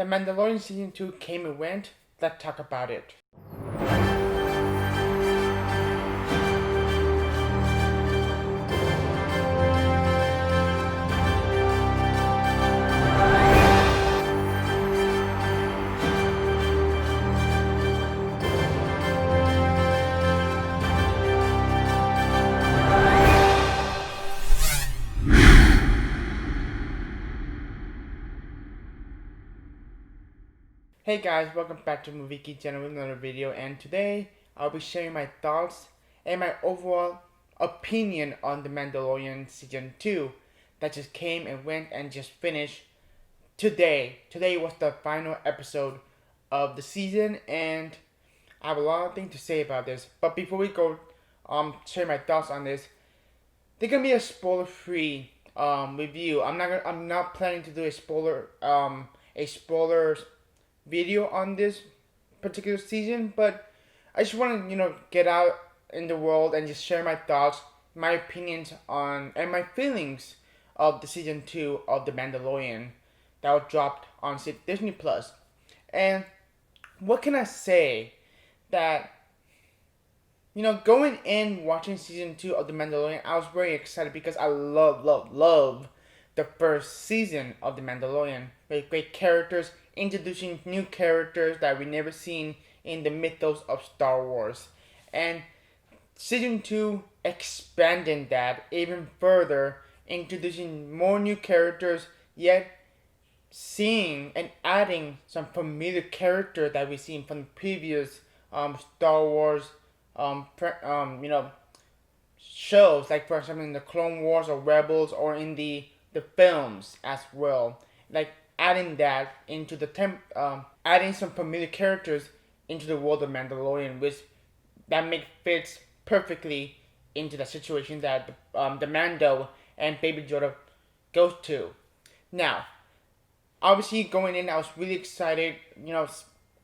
The Mandalorian Season 2 came and went. Let's talk about it. Hey guys, welcome back to Movie Geek Channel with another video, and today I'll be sharing my thoughts and my overall opinion on The Mandalorian Season 2 that just came and went and just finished today. Today was the final episode of the season, and I have a lot of things to say about this. But before we go share my thoughts on this, there's gonna be a spoiler-free review. I'm not planning to do a spoiler video on this particular season, but I just want to get out in the world and just share my thoughts, my opinions on, and my feelings of the season 2 of The Mandalorian that was dropped on Disney Plus. And what can I say that going in watching season 2 of The Mandalorian, I was very excited because I love the first season of The Mandalorian. With great characters, introducing new characters that we never seen in the mythos of Star Wars. And season 2 expanding that even further, introducing more new characters, yet seeing and adding some familiar characters that we've seen from the previous Star Wars shows, like for example in the Clone Wars or Rebels, or in the films as well. Like adding that into the adding some familiar characters into the world of Mandalorian, which that fits perfectly into the situation that the Mando and Baby Yoda goes to. Now, obviously going in, I was really excited.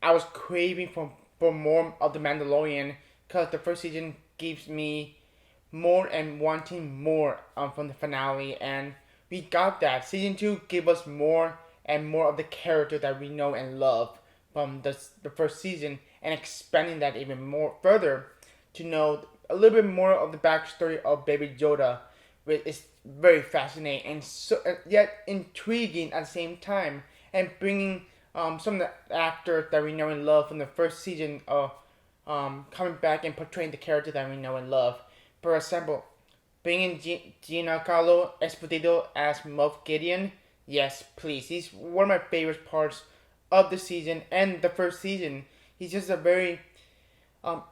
I was craving for more of the Mandalorian because the first season gives me more and wanting more from the finale, and we got that. Season 2 gave us more and more of the character that we know and love from the first season, and expanding that even more further to know a little bit more of the backstory of Baby Yoda, which is very fascinating and so yet intriguing at the same time, and bringing some of the actors that we know and love from the first season of coming back and portraying the character that we know and love. For example, bringing Giancarlo Esposito as Moff Gideon. Yes, please. He's one of my favorite parts of the season and the first season. He's just a very no,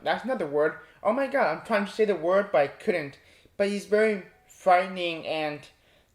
that's not the word. Oh my god, I'm trying to say the word but I couldn't. But he's very frightening, and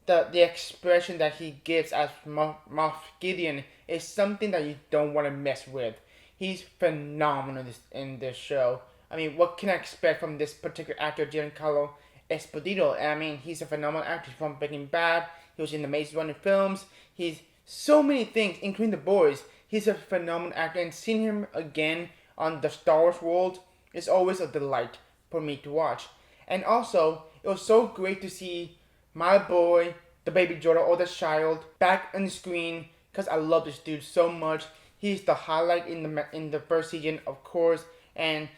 the expression that he gives as Moff Gideon is something that you don't want to mess with. He's phenomenal in this show. I mean, what can I expect from this particular actor, Giancarlo Esposito? I mean, he's a phenomenal actor from Breaking Bad. He was in the Maze Runner films. He's so many things, including The Boys. He's a phenomenal actor, and seeing him again on the Star Wars world is always a delight for me to watch. And also, it was so great to see my boy, the Baby Yoda, or the child, back on the screen, because I love this dude so much. He's the highlight in the first season, of course, and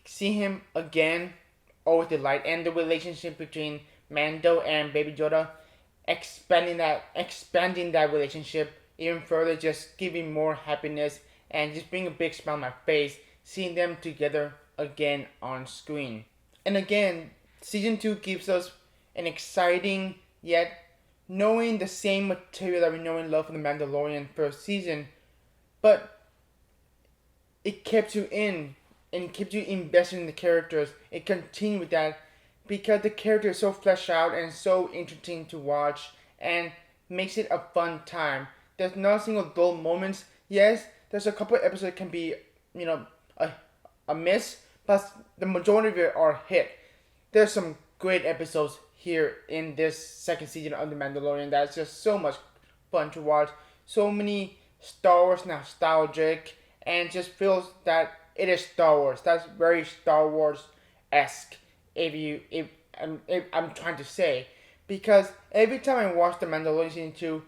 see him again, always delight. And the relationship between Mando and Baby Yoda, expanding that relationship even further, just giving more happiness and just bring a big smile on my face, seeing them together again on screen. And again, season 2 gives us an exciting, yet knowing the same material that we know and love from the Mandalorian first season, but it kept you in and kept you invested in the characters. It continued with that because the character is so fleshed out and so interesting to watch, and makes it a fun time. There's not a single dull moments. Yes, there's a couple of episodes that can be, a miss, but the majority of it are hit. There's some great episodes here in this second season of The Mandalorian that's just so much fun to watch. So many Star Wars nostalgic, and just feels that it is Star Wars. That's very Star Wars-esque, if I'm trying to say. because every time I watch The Mandalorian season 2,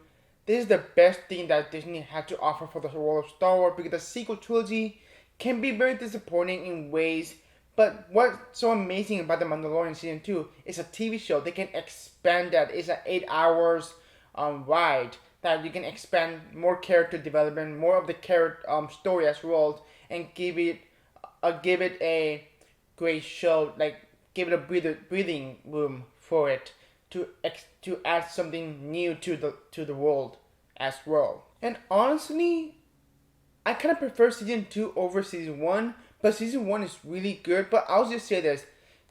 this is the best thing that Disney had to offer for the world of Star Wars, because the sequel trilogy can be very disappointing in ways, but what's so amazing about The Mandalorian season 2 is a TV show. They can expand that. It's an 8 hours ride that you can expand more character development, more of the character story as well, and give it a great show, like give it a breathing room for it to add something new to the world as well. And honestly, I kind of prefer season 2 over season 1, but season 1 is really good. But I'll just say this: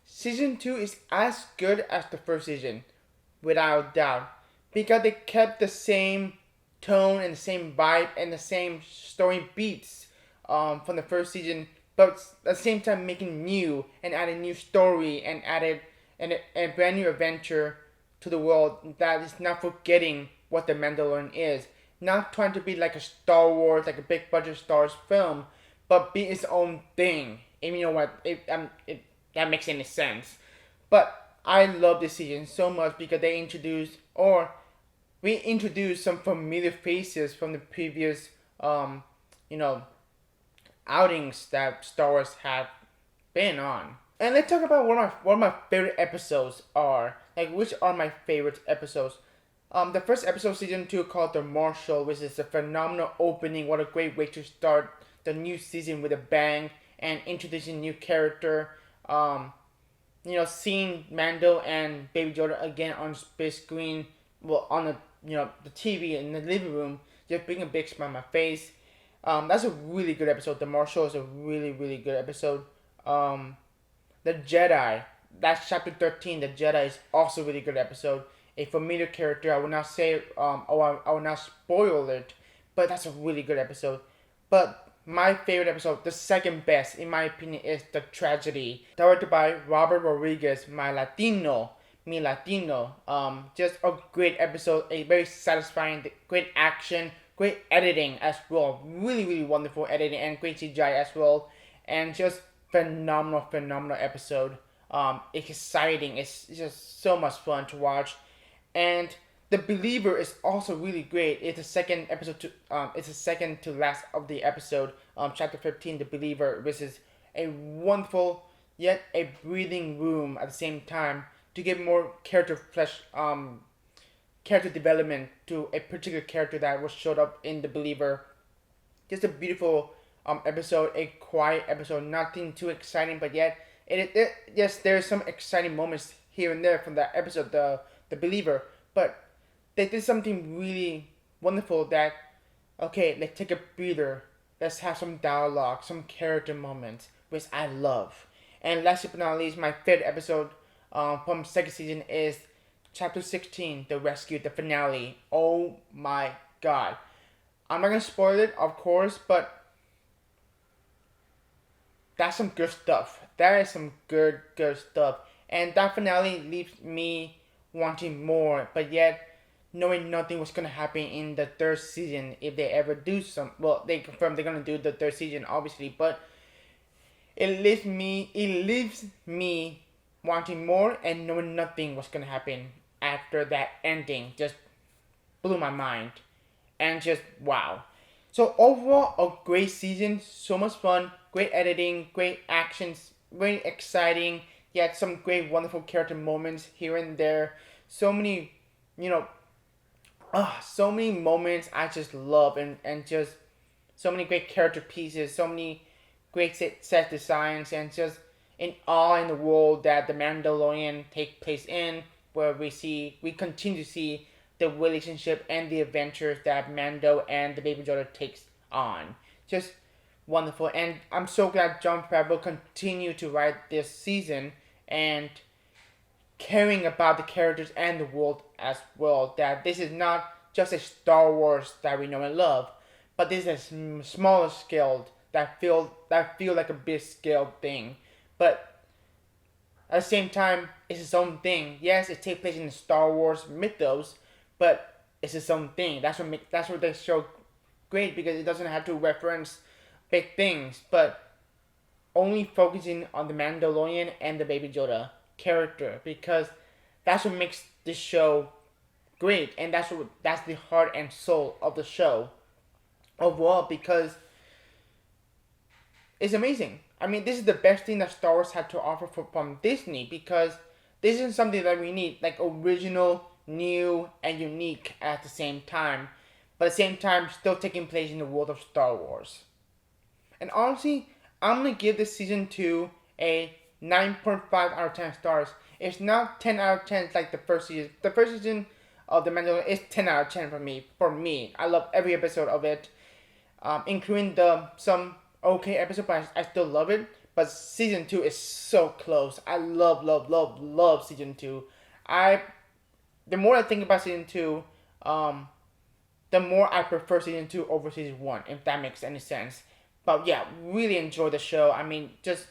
season 2 is as good as the first season, without doubt, because they kept the same tone and the same vibe and the same story beats from the first season, but at the same time making new and adding new story and added a brand new adventure to the world that is not forgetting what the Mandalorian is. Not trying to be like a Star Wars, like a big budget Star Wars film, but be its own thing. And you know what? That makes any sense. But I love this season so much because they introduced, or we introduced, some familiar faces from the previous, you know, outings that Star Wars have been on. And let's talk about what my favorite episodes are. Like, which are my favorite episodes? The first episode of season 2, called The Marshal, which is a phenomenal opening. What a great way to start the new season with a bang and introducing new character. Seeing Mando and Baby Yoda again on the big screen, well, on the TV in the living room, just bring a big smile on my face. That's a really good episode. The Marshal is a really, really good episode. The Jedi, that's chapter 13. The Jedi is also a really good episode. A familiar character. I will not say, I will not spoil it, but that's a really good episode. But my favorite episode, the second best, in my opinion, is The Tragedy, directed by Robert Rodriguez, Mi Latino. Just a great episode, a very satisfying, great action, great editing as well. Really, really wonderful editing and great CGI as well. And just phenomenal episode. It's exciting. It's just so much fun to watch. And The Believer is also really great. It's the second episode it's the second to last of the episode. Chapter 15, The Believer, which is a wonderful yet a breathing room at the same time to give more character development to a particular character that was showed up in The Believer. Just a beautiful episode, a quiet episode, nothing too exciting, but yet yes, there's some exciting moments here and there from that episode, the Believer, but they did something really wonderful that, okay, let's take a breather, let's have some dialogue, some character moments, which I love. And last but not least, my favorite episode from second season is chapter 16, The Rescue, the finale. Oh my god. I'm not gonna spoil it, of course, but that's some good stuff. That is some good stuff. And that finale leaves me wanting more, but yet knowing nothing was gonna happen in the third season if they ever do some. Well, they confirmed they're gonna do the third season, obviously, but it leaves me wanting more and knowing nothing was gonna happen after that ending. Just blew my mind, and just wow. So overall, a great season, so much fun, great editing, great actions, very exciting, yet some great, wonderful character moments here and there. So many, so many moments I just love, and just so many great character pieces, so many great set designs, and just in awe in the world that the Mandalorian take place in, where we continue to see the relationship and the adventures that Mando and the Baby Yoda takes on. Just wonderful, and I'm so glad Jon Favreau continue to write this season and caring about the characters and the world as well. That this is not just a Star Wars that we know and love, but this is a smaller scale that feel like a big scale thing, but at the same time, it's its own thing. Yes, it takes place in the Star Wars mythos, but it's its own thing. That's what they show great, because it doesn't have to reference big things, but only focusing on the Mandalorian and the Baby Yoda character, because that's what makes this show great, and that's the heart and soul of the show overall, because it's amazing. I mean, this is the best thing that Star Wars had to offer from Disney, because this is something that we need, like original, new, and unique at the same time, but at the same time still taking place in the world of Star Wars. And honestly, I'm gonna give this season 2 a 9.5 out of 10 stars. It's not 10 out of 10 like the first season. The first season of The Mandalorian is 10 out of 10 for me. I love every episode of it, including some okay episode, but I still love it. But season 2 is so close. I love season 2. I The more I think about season 2, the more I prefer season 2 over season 1, if that makes any sense. But yeah, really enjoy the show. I mean, just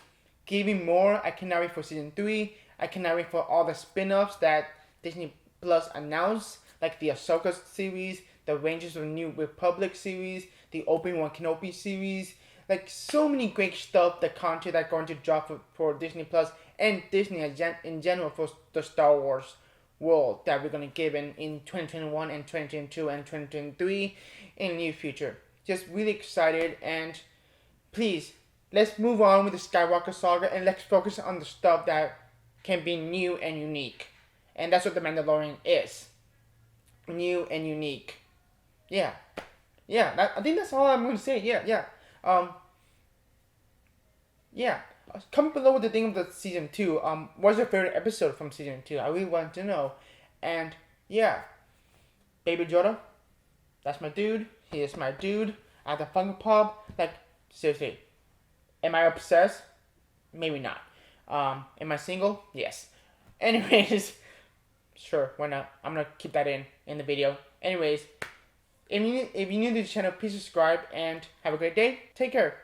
give me more. I cannot wait for season 3. I cannot wait for all the spin-offs that Disney Plus announced, like the Ahsoka series, the Rangers of the New Republic series, the Obi-Wan Kenobi series. Like, so many great stuff, the content that's going to drop for Disney Plus and Disney in general for the Star Wars world that we're going to give in 2021 and 2022 and 2023 in the near future. Just really excited, and please, let's move on with the Skywalker saga and let's focus on the stuff that can be new and unique. And that's what The Mandalorian is. New and unique. Yeah. I think that's all I'm going to say. Yeah. Yeah. Comment below what you think of the season 2. What's your favorite episode from season 2? I really want to know. And yeah, Baby Yoda, that's my dude. He is my dude. At the Funko Pop, like, seriously, am I obsessed? Maybe not. Am I single? Yes. Anyways, sure, why not? I'm gonna keep that in the video. Anyways, if you're new to the channel, please subscribe and have a great day. Take care.